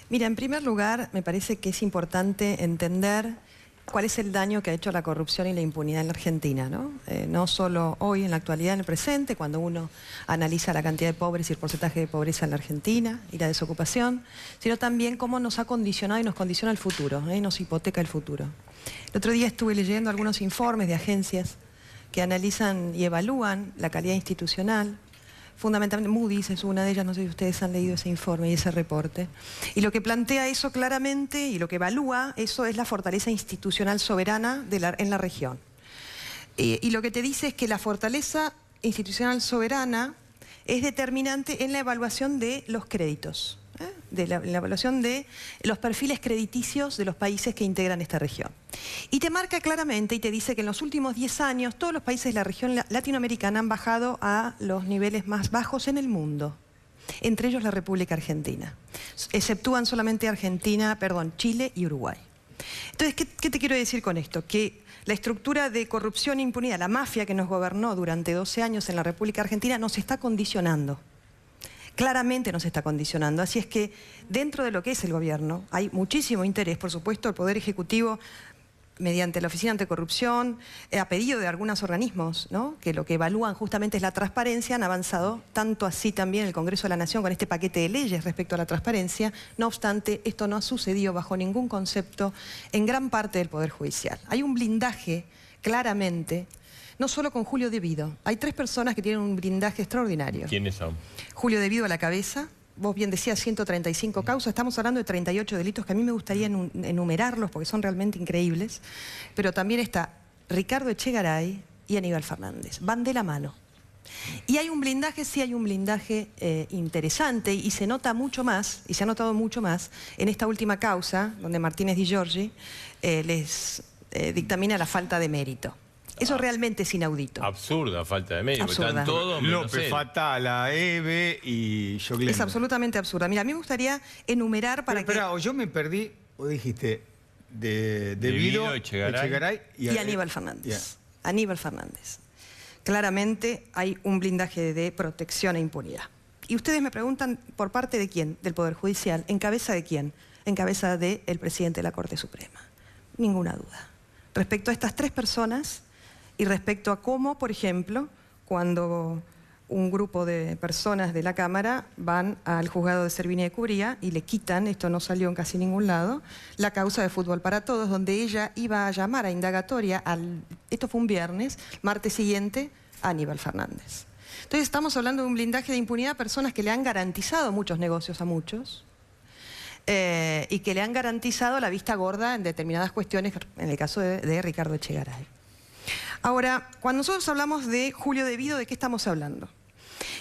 Mira, en primer lugar, me parece que es importante entender cuál es el daño que ha hecho la corrupción y la impunidad en la Argentina, ¿no? No solo hoy, en la actualidad, en el presente, cuando uno analiza la cantidad de pobres y el porcentaje de pobreza en la Argentina y la desocupación, sino también cómo nos ha condicionado y nos condiciona el futuro, y nos hipoteca el futuro. El otro día estuve leyendo algunos informes de agencias que analizan y evalúan la calidad institucional. Fundamentalmente, Moody's es una de ellas, no sé si ustedes han leído ese informe y ese reporte. Y lo que plantea eso claramente y lo que evalúa eso es la fortaleza institucional soberana en la región. Y lo que te dice es que la fortaleza institucional soberana es determinante en la evaluación de los créditos, de la evaluación de los perfiles crediticios de los países que integran esta región. Y te marca claramente y te dice que en los últimos 10 años todos los países de la región latinoamericana han bajado a los niveles más bajos en el mundo, entre ellos la República Argentina. Exceptúan solamente Chile y Uruguay. Entonces, ¿qué te quiero decir con esto? Que la estructura de corrupción e impunidad, la mafia que nos gobernó durante 12 años en la República Argentina, nos está condicionando. Claramente nos está condicionando. Así es que dentro de lo que es el gobierno hay muchísimo interés, por supuesto, el Poder Ejecutivo, mediante la Oficina Anticorrupción, a pedido de algunos organismos, ¿no?, que lo que evalúan justamente es la transparencia, han avanzado, tanto así también el Congreso de la Nación con este paquete de leyes respecto a la transparencia. No obstante, esto no ha sucedido bajo ningún concepto en gran parte del Poder Judicial. Hay un blindaje, claramente, no solo con Julio De Vido. Hay 3 personas que tienen un blindaje extraordinario. ¿Quiénes son? Julio De Vido a la cabeza. Vos bien decías 135 causas, estamos hablando de 38 delitos que a mí me gustaría enumerarlos porque son realmente increíbles, pero también está Ricardo Echegaray y Aníbal Fernández, van de la mano. Y hay un blindaje, sí hay un blindaje interesante y se nota mucho más, y se ha notado mucho más en esta última causa, donde Martínez Di Giorgi les dictamina la falta de mérito. Eso realmente es inaudito. Absurda falta de mérito. Están todos López, Fatala, Eve y Joclén. Es absolutamente absurda. Mira, a mí me gustaría enumerar para que... Pero, o yo me perdí, o dijiste, de Vido, Echegaray y Aníbal Fernández. Aníbal Fernández. Claramente hay un blindaje de protección e impunidad. Y ustedes me preguntan, ¿por parte de quién? Del Poder Judicial. ¿En cabeza de quién? En cabeza del presidente de la Corte Suprema. Ninguna duda. Respecto a estas 3 personas... Y respecto a cómo, por ejemplo, cuando un grupo de personas de la Cámara van al juzgado de Servini de Cubría y le quitan, esto no salió en casi ningún lado, la causa de Fútbol para Todos, donde ella iba a llamar a indagatoria, esto fue un viernes, martes siguiente, a Aníbal Fernández. Entonces estamos hablando de un blindaje de impunidad a personas que le han garantizado muchos negocios a muchos, y que le han garantizado la vista gorda en determinadas cuestiones, en el caso de Ricardo Echegaray. Ahora, cuando nosotros hablamos de Julio De Vido, ¿de qué estamos hablando?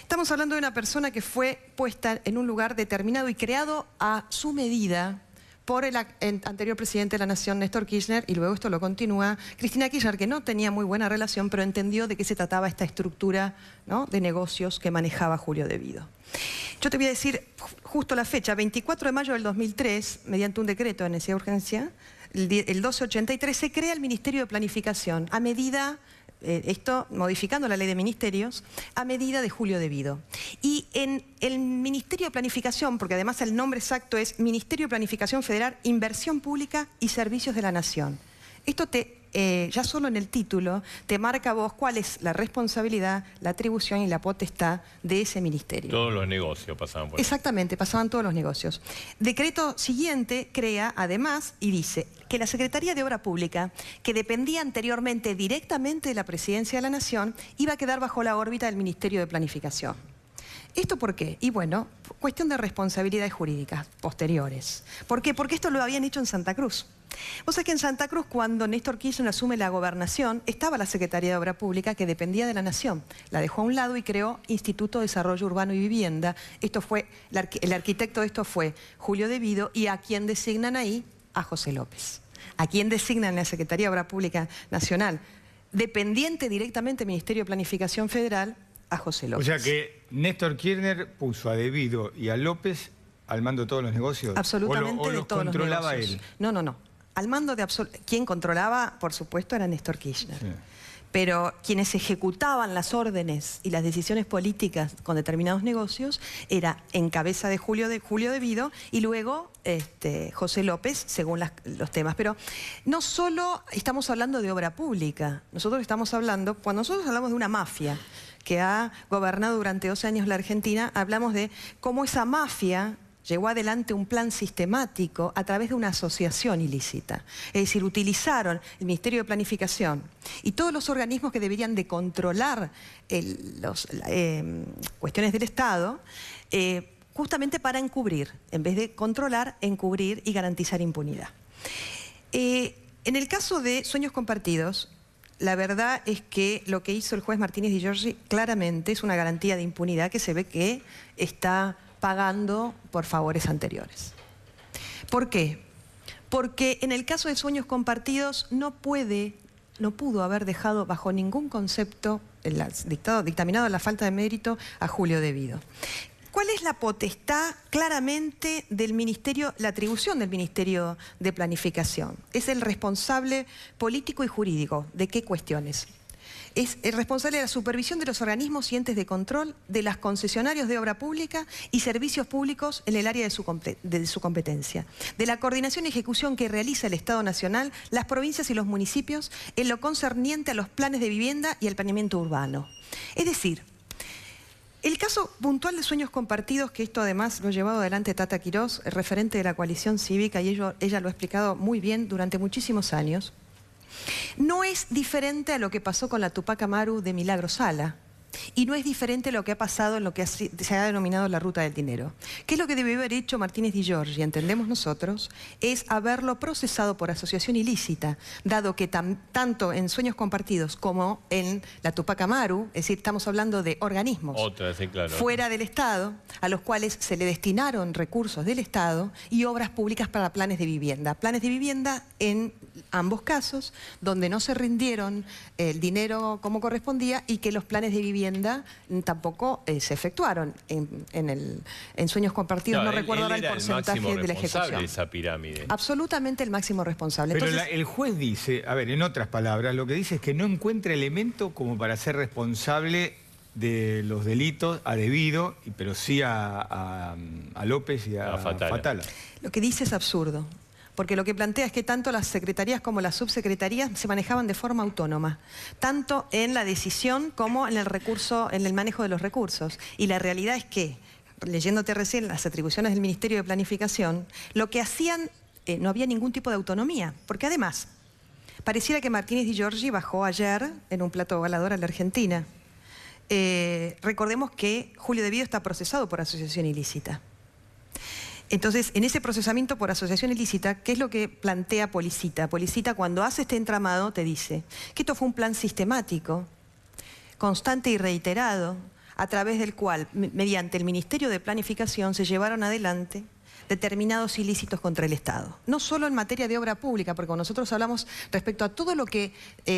Estamos hablando de una persona que fue puesta en un lugar determinado y creado a su medida por el anterior presidente de la Nación, Néstor Kirchner, y luego esto lo continúa Cristina Kirchner, que no tenía muy buena relación, pero entendió de qué se trataba esta estructura, ¿no?, de negocios que manejaba Julio De Vido. Yo te voy a decir justo la fecha, 24 de mayo del 2003, mediante un decreto de necesidad de urgencia, el 1283, se crea el Ministerio de Planificación, a medida, esto modificando la ley de ministerios, a medida de Julio De Vido. Y en el Ministerio de Planificación, porque además el nombre exacto es Ministerio de Planificación Federal, Inversión Pública y Servicios de la Nación. Esto ya solo en el título te marca a vos cuál es la responsabilidad, la atribución y la potestad de ese ministerio. Todos los negocios pasaban por ahí. Exactamente, pasaban todos los negocios. Decreto siguiente crea además y dice que la Secretaría de Obra Pública, que dependía anteriormente directamente de la Presidencia de la Nación, iba a quedar bajo la órbita del Ministerio de Planificación. ¿Esto por qué? Y bueno, cuestión de responsabilidades jurídicas posteriores. ¿Por qué? Porque esto lo habían hecho en Santa Cruz. Vos sabés que en Santa Cruz, cuando Néstor Kirchner asume la gobernación, estaba la Secretaría de Obra Pública que dependía de la Nación. La dejó a un lado y creó Instituto de Desarrollo Urbano y Vivienda. Esto fue, el arquitecto de esto fue Julio De Vido, y a quien designan ahí, a José López. A quien designan en la Secretaría de Obra Pública Nacional, dependiente directamente del Ministerio de Planificación Federal, a José López. O sea que Néstor Kirchner puso a De Vido y a López al mando de todos los negocios. Absolutamente, de todos los negocios. ¿Controlaba él? No. Al mando de quien controlaba, por supuesto, era Néstor Kirchner. Sí. Pero quienes ejecutaban las órdenes y las decisiones políticas con determinados negocios era en cabeza de Julio Devido y luego José López, según los temas. Pero no solo estamos hablando de obra pública, nosotros estamos hablando, cuando nosotros hablamos de una mafia que ha gobernado durante 12 años la Argentina, hablamos de cómo esa mafia llevó adelante un plan sistemático a través de una asociación ilícita. Es decir, utilizaron el Ministerio de Planificación y todos los organismos que deberían de controlar las cuestiones del Estado, justamente para encubrir, en vez de controlar, encubrir y garantizar impunidad. En el caso de Sueños Compartidos, la verdad es que lo que hizo el juez Martínez Di Giorgi claramente es una garantía de impunidad que se ve que está pagando por favores anteriores. ¿Por qué? Porque en el caso de Sueños Compartidos no pudo haber dejado bajo ningún concepto dictaminado la falta de mérito a Julio Devido. ¿Cuál es la potestad claramente del Ministerio, la atribución del Ministerio de Planificación? Es el responsable político y jurídico. ¿De qué cuestiones? Es el responsable de la supervisión de los organismos y entes de control, de los concesionarios de obra pública y servicios públicos en el área de su competencia, de la coordinación y ejecución que realiza el Estado Nacional, las provincias y los municipios en lo concerniente a los planes de vivienda y el planeamiento urbano. Es decir, el caso puntual de Sueños Compartidos, que esto además lo ha llevado adelante Tata Quirós, el referente de la coalición cívica, y ella lo ha explicado muy bien durante muchísimos años, no es diferente a lo que pasó con la Tupac Amaru de Milagro Sala. Y no es diferente a lo que ha pasado en lo que se ha denominado la ruta del dinero. ¿Qué es lo que debió haber hecho Martínez Di Giorgi, entendemos nosotros? Es haberlo procesado por asociación ilícita, dado que tanto en Sueños Compartidos como en la Tupac Amaru, es decir, estamos hablando de organismos fuera del Estado, a los cuales se le destinaron recursos del Estado y obras públicas para planes de vivienda. Planes de vivienda en ambos casos, donde no se rindieron el dinero como correspondía y que los planes de vivienda tampoco se efectuaron. En Sueños Compartidos no recuerdo ahora el porcentaje de la ejecución. De esa pirámide. Absolutamente el máximo responsable. Pero entonces, el juez dice, a ver, en otras palabras, lo que dice es que no encuentra elemento como para ser responsable de los delitos a Devido, pero sí a López y a Fatala. Lo que dice es absurdo. Porque lo que plantea es que tanto las secretarías como las subsecretarías se manejaban de forma autónoma, tanto en la decisión como en el manejo de los recursos. Y la realidad es que, leyéndote recién las atribuciones del Ministerio de Planificación, lo que hacían no había ningún tipo de autonomía. Porque además, pareciera que Martínez Di Giorgi bajó ayer en un plato volador a la Argentina. Recordemos que Julio Devido está procesado por asociación ilícita. Entonces, en ese procesamiento por asociación ilícita, ¿qué es lo que plantea Policita? Policita, cuando hace este entramado, te dice que esto fue un plan sistemático, constante y reiterado, a través del cual, mediante el Ministerio de Planificación, se llevaron adelante determinados ilícitos contra el Estado. No solo en materia de obra pública, porque cuando nosotros hablamos respecto a todo lo que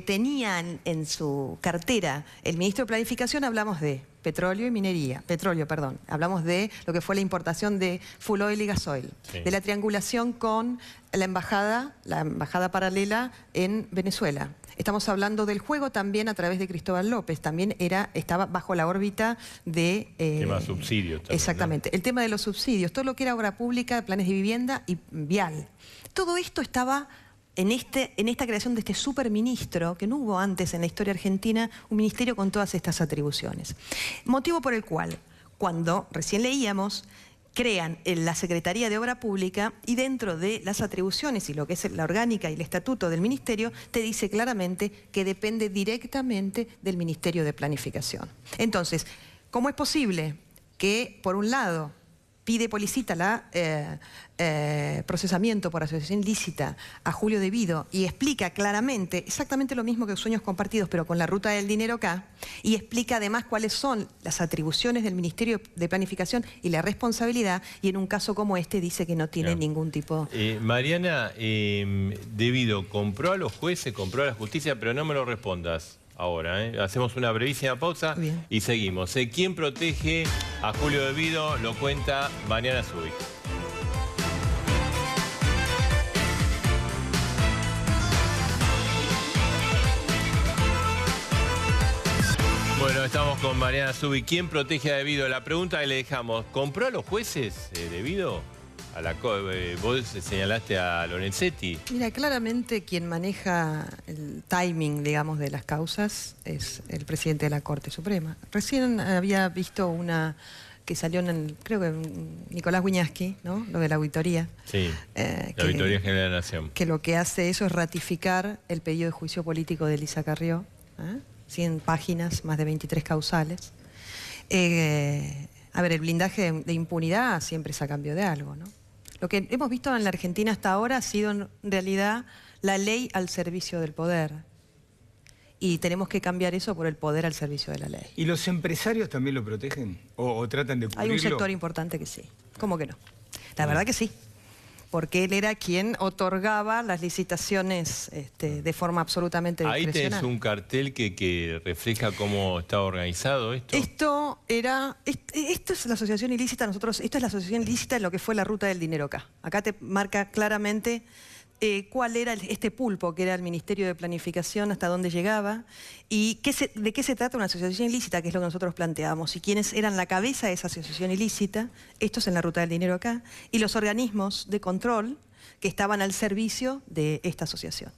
tenían en su cartera el Ministro de Planificación, hablamos de petróleo, hablamos de lo que fue la importación de fuel oil y gasoil, de la triangulación con la embajada paralela en Venezuela. Estamos hablando del juego también a través de Cristóbal López, también estaba bajo la órbita de... tema de subsidios también, exactamente, ¿no? El tema de los subsidios, todo lo que era obra pública, planes de vivienda y vial. Todo esto estaba en esta creación de este superministro, que no hubo antes en la historia argentina, un ministerio con todas estas atribuciones. Motivo por el cual, cuando recién leíamos, crean la Secretaría de Obra Pública y dentro de las atribuciones y lo que es la orgánica y el estatuto del ministerio, te dice claramente que depende directamente del Ministerio de Planificación. Entonces, ¿cómo es posible que, por un lado, pide Policita procesamiento por asociación ilícita a Julio Devido y explica claramente exactamente lo mismo que Sueños Compartidos, pero con la ruta del dinero acá, y explica además cuáles son las atribuciones del Ministerio de Planificación y la responsabilidad, y en un caso como este dice que no tiene ningún tipo... Mariana, Devido compró a los jueces, compró a la justicia, pero no me lo respondas ahora. Hacemos una brevísima pausa y seguimos. ¿Quién protege a Julio Devido? Lo cuenta Mariana Zubik. Bueno, estamos con Mariana Zubi. ¿Quién protege a Devido? La pregunta que le dejamos, ¿compró a los jueces Devido? Vos señalaste a Lorenzetti. Mira, claramente quien maneja el timing, digamos, de las causas es el presidente de la Corte Suprema. Recién había visto una que salió creo que Nicolás Wiñaski, ¿no? Lo de la auditoría. Sí, la Auditoría General de la Nación. Que lo que hace eso es ratificar el pedido de juicio político de Elisa Carrió. 100 páginas, más de 23 causales. A ver, el blindaje de impunidad siempre es a cambio de algo, ¿no? Lo que hemos visto en la Argentina hasta ahora ha sido en realidad la ley al servicio del poder. Y tenemos que cambiar eso por el poder al servicio de la ley. ¿Y los empresarios también lo protegen? ¿O tratan de cubrirlo? Hay un sector importante que sí. ¿Cómo que no? La verdad que sí. Porque él era quien otorgaba las licitaciones de forma absolutamente discrecional. Ahí tenés un cartel que refleja cómo está organizado esto. Esto es la asociación ilícita, esto es la asociación ilícita en lo que fue la ruta del dinero acá. Acá te marca claramente cuál era este pulpo, que era el Ministerio de Planificación, hasta dónde llegaba, y de qué se trata una asociación ilícita, que es lo que nosotros planteábamos, y quiénes eran la cabeza de esa asociación ilícita, estos en la ruta del dinero acá, y los organismos de control que estaban al servicio de esta asociación.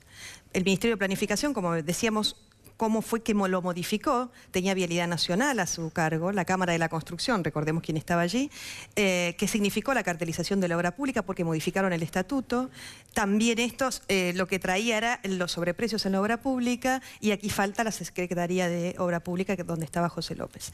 El Ministerio de Planificación, como decíamos, cómo fue que lo modificó, tenía Vialidad Nacional a su cargo, la Cámara de la Construcción, recordemos quién estaba allí, que significó la cartelización de la obra pública porque modificaron el estatuto. También estos lo que traía era los sobreprecios en la obra pública, y aquí falta la Secretaría de Obra Pública, donde estaba José López.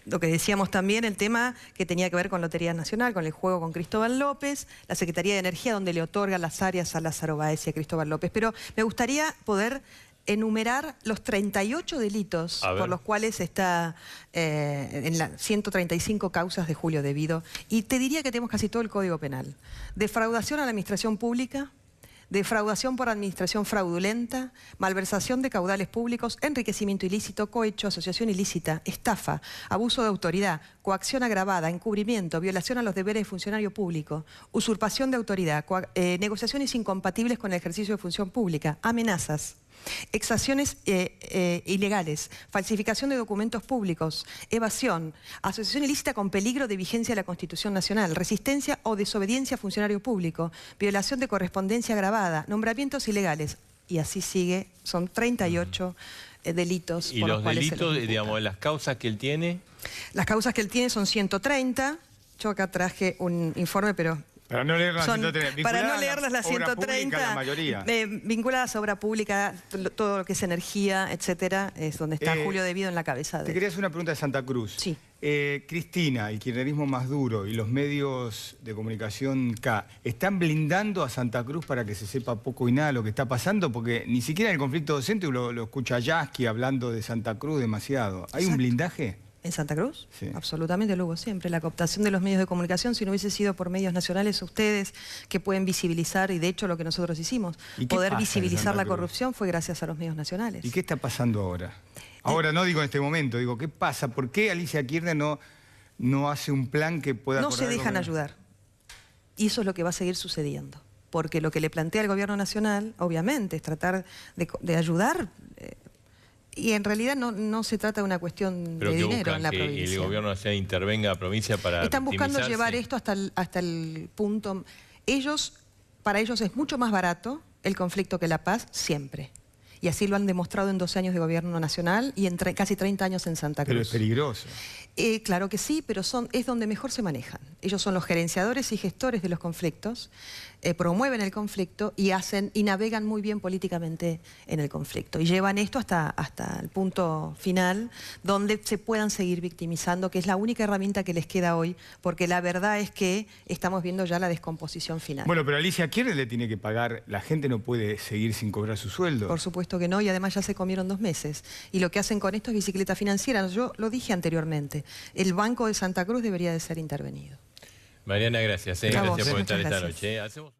Lo que decíamos también, el tema que tenía que ver con Lotería Nacional, con el juego con Cristóbal López, la Secretaría de Energía, donde le otorga las áreas a Lázaro Báez y a Cristóbal López. Pero me gustaría poder enumerar los 38 delitos por los cuales está en las 135 causas de Julio Devido. Y te diría que tenemos casi todo el Código Penal. Defraudación a la administración pública, defraudación por administración fraudulenta, malversación de caudales públicos, enriquecimiento ilícito, cohecho, asociación ilícita, estafa, abuso de autoridad, coacción agravada, encubrimiento, violación a los deberes de funcionario público, usurpación de autoridad, negociaciones incompatibles con el ejercicio de función pública, amenazas, exacciones ilegales, falsificación de documentos públicos, evasión, asociación ilícita con peligro de vigencia de la Constitución Nacional, resistencia o desobediencia a funcionario público, violación de correspondencia agravada, nombramientos ilegales, y así sigue. Son 38 delitos. ¿Y los delitos, digamos, las causas que él tiene? Las causas que él tiene son 130. Yo acá traje un informe, pero... Para no leerlas las 130. Para no leerlas las 130, la mayoría. Vinculadas a obra pública, todo lo que es energía, etcétera, es donde está Julio Devido en la cabeza. Te quería hacer una pregunta de Santa Cruz. Sí. Cristina, el kirchnerismo más duro y los medios de comunicación K, ¿están blindando a Santa Cruz para que se sepa poco y nada lo que está pasando? Porque ni siquiera en el conflicto docente lo escucha a Yasky hablando de Santa Cruz demasiado. ¿Hay un blindaje? ¿En Santa Cruz? Sí. Absolutamente lo hubo siempre. La cooptación de los medios de comunicación, si no hubiese sido por medios nacionales, ustedes que pueden visibilizar, y de hecho lo que nosotros hicimos, poder visibilizar la corrupción, fue gracias a los medios nacionales. ¿Y qué está pasando ahora? Ahora no digo en este momento, digo, ¿qué pasa? ¿Por qué Alicia Kirchner no hace un plan que pueda... No se dejan ayudar. Y eso es lo que va a seguir sucediendo. Porque lo que le plantea el gobierno nacional, obviamente, es tratar de ayudar... Y en realidad no se trata de una cuestión de dinero en la provincia. ¿Que el gobierno nacional intervenga a la provincia para Están buscando llevar esto hasta el punto... Para ellos es mucho más barato el conflicto que la paz, siempre. Y así lo han demostrado en 12 años de gobierno nacional y en casi 30 años en Santa Cruz. Pero es peligroso. Claro que sí, pero es donde mejor se manejan. Ellos son los gerenciadores y gestores de los conflictos, promueven el conflicto y navegan muy bien políticamente en el conflicto. Y llevan esto hasta el punto final donde se puedan seguir victimizando, que es la única herramienta que les queda hoy, porque la verdad es que estamos viendo ya la descomposición final. Bueno, pero Alicia Kirchner le tiene que pagar, la gente no puede seguir sin cobrar su sueldo. Por supuesto que no, y además ya se comieron 2 meses. Y lo que hacen con esto es bicicleta financiera. Yo lo dije anteriormente, el Banco de Santa Cruz debería de ser intervenido. Mariana, gracias. Gracias por estar esta gracias. noche.